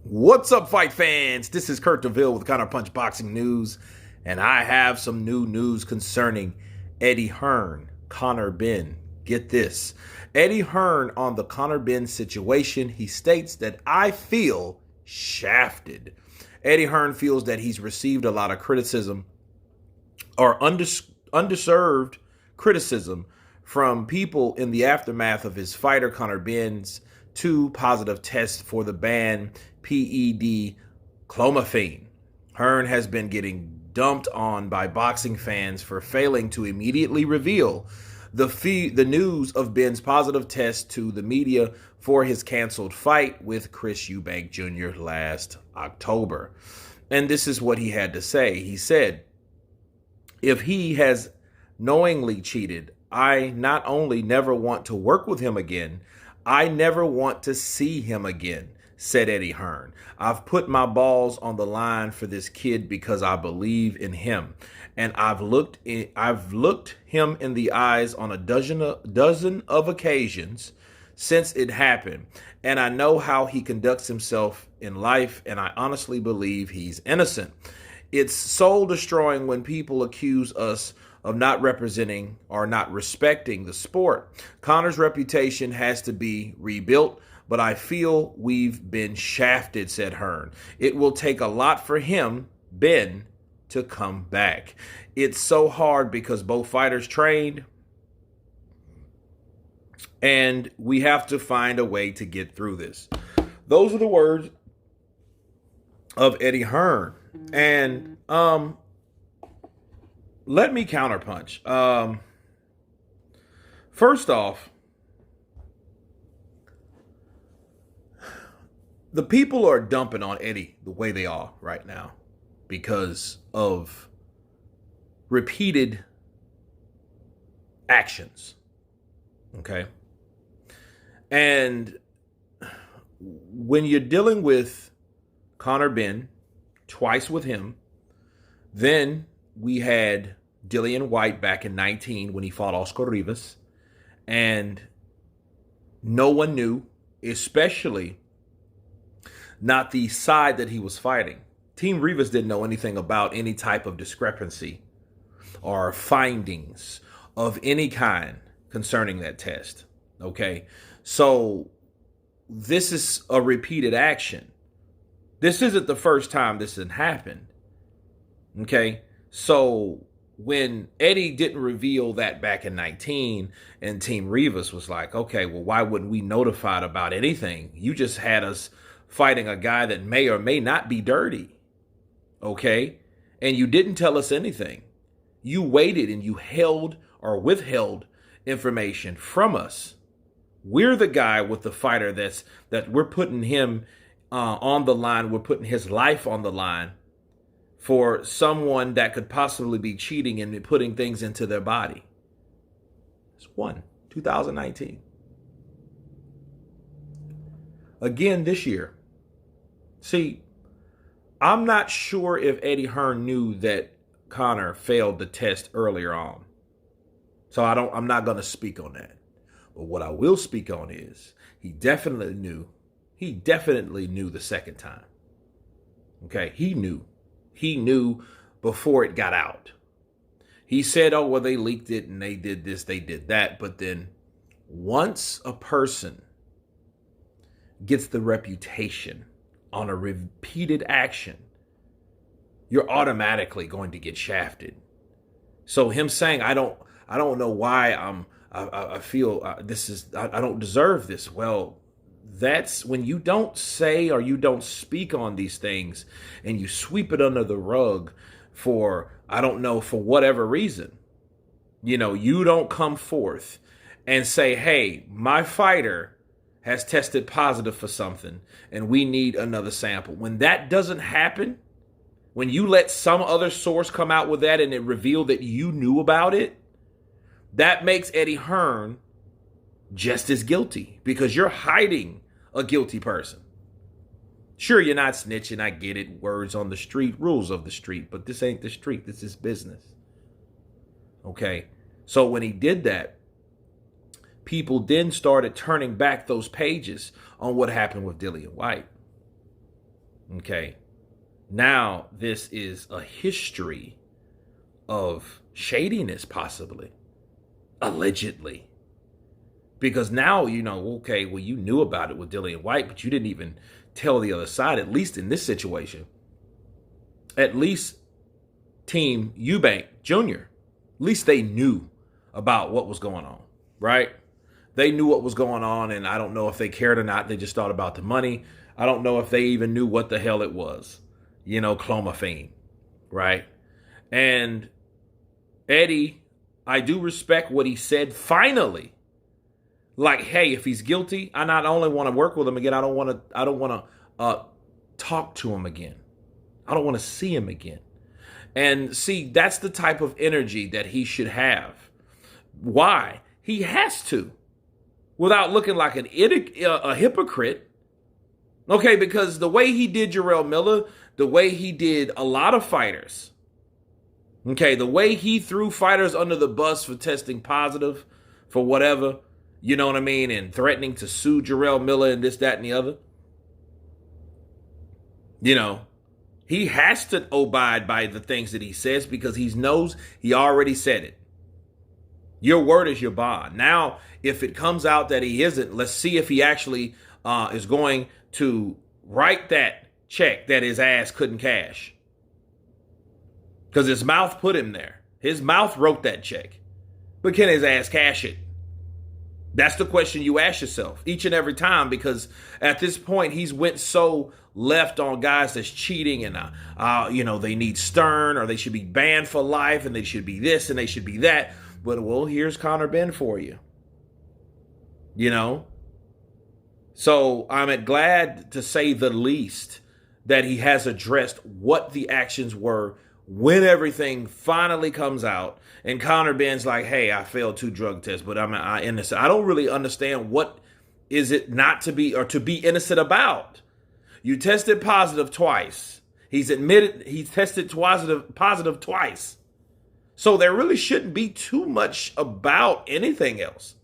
What's up, fight fans? This is Kurt DeVille with Counter Punch Boxing News, and I have some new news concerning Eddie Hearn, Conor Benn. Get this. Eddie Hearn on the Conor Benn situation, he states that I feel shafted. Eddie Hearn feels that he's received a lot of criticism or undeserved criticism from people in the aftermath of his fighter Conor Benn's two positive tests for the banned PED clomiphene. Hearn has been getting dumped on by boxing fans for failing to immediately reveal the news of Benn's positive test to the media for his canceled fight with Chris Eubank Jr. last October. And this is what he had to say. He said, if he has knowingly cheated, I not only never want to work with him again, I never want to see him again, said Eddie Hearn. I've put my balls on the line for this kid because I believe in him. And I've looked him in the eyes on a dozen of occasions since it happened. And I know how he conducts himself in life, and I honestly believe he's innocent. It's soul destroying when people accuse us of not representing or not respecting the sport. Conor's reputation has to be rebuilt, but I feel we've been shafted, said Hearn. It will take a lot for him, Ben, to come back. It's so hard because both fighters trained, and we have to find a way to get through this. Those are the words of Eddie Hearn. And let me counterpunch. First off, the people are dumping on Eddie the way they are right now because of repeated actions. Okay? And when you're dealing with Conor Benn, twice with him, then we had Dillian Whyte back in 19 when he fought Oscar Rivas, and no one knew, especially not the side that he was fighting. Team Rivas didn't know anything about any type of discrepancy or findings of any kind concerning that test. Okay, so this is a repeated action. This isn't the first time this had happened. Okay, so when Eddie didn't reveal that back in 19 and Team Rivas was like, okay, well, why wouldn't we notify about anything? You just had us fighting a guy that may or may not be dirty. Okay, and you didn't tell us anything. You waited and you held or withheld information from us. We're the guy with the fighter that we're putting him on the line. We're putting his life on the line for someone that could possibly be cheating and putting things into their body. It's 2019. Again this year. See, I'm not sure if Eddie Hearn knew that Conor failed the test earlier on. So I'm not going to speak on that. But what I will speak on is he definitely knew the second time. Okay, he knew. He knew before it got out. He said, oh, well, they leaked it and they did this, they did that. But then once a person gets the reputation on a repeated action, you're automatically going to get shafted. So him saying, I don't know why I feel this is, I don't deserve this. Well, that's when you don't say or you don't speak on these things and you sweep it under the rug for, I don't know, for whatever reason. You know, you don't come forth and say, hey, my fighter has tested positive for something and we need another sample. When that doesn't happen, when you let some other source come out with that and it revealed that you knew about it, that makes Eddie Hearn just as guilty because you're hiding a guilty person. Sure, you're not snitching. I get it. Words on the street, rules of the street. But this ain't the street. This is business. Okay? So when he did that, people then started turning back those pages on what happened with Dillian Whyte. Okay. Now this is a history of shadiness, possibly, allegedly. Because now, okay, well, you knew about it with Dillian White, but you didn't even tell the other side, at least in this situation. At least Team Eubank Jr., at least they knew about what was going on, right? They knew what was going on, and I don't know if they cared or not. They just thought about the money. I don't know if they even knew what the hell it was, clomiphene, right? And Eddie, I do respect what he said finally. Like, hey, if he's guilty, I not only want to work with him again, I don't want to talk to him again. I don't want to see him again. And see, that's the type of energy that he should have. Why? He has to, without looking like a hypocrite. Okay, because the way he did Jarrell Miller, the way he did a lot of fighters, okay, the way he threw fighters under the bus for testing positive for whatever, you know what I mean, and threatening to sue Jarrell Miller and this, that, and the other. He has to abide by the things that he says because he knows he already said it. Your word is your bond. Now, if it comes out that he isn't, let's see if he actually is going to write that check that his ass couldn't cash. Because his mouth put him there. His mouth wrote that check. But can his ass cash it? That's the question you ask yourself each and every time, because at this point he's went so left on guys that's cheating and, they need stern, or they should be banned for life, and they should be this and they should be that. But, well, here's Conor Benn for you. So I'm glad, to say the least, that he has addressed what the actions were when everything finally comes out. And Conor Benn's like, hey, I failed 2 drug tests, but I'm innocent. I don't really understand what is it not to be, or to be innocent about. You tested positive twice. He's admitted he tested positive twice. So there really shouldn't be too much about anything else.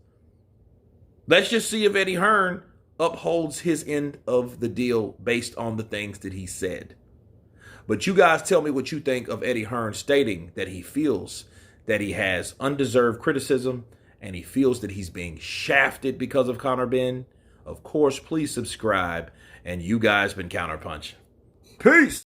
Let's just see if Eddie Hearn upholds his end of the deal based on the things that he said. But you guys tell me what you think of Eddie Hearn stating that he feels that he has undeserved criticism and he feels that he's being shafted because of Conor Benn. Of course, please subscribe. And you guys been Counterpunch. Peace.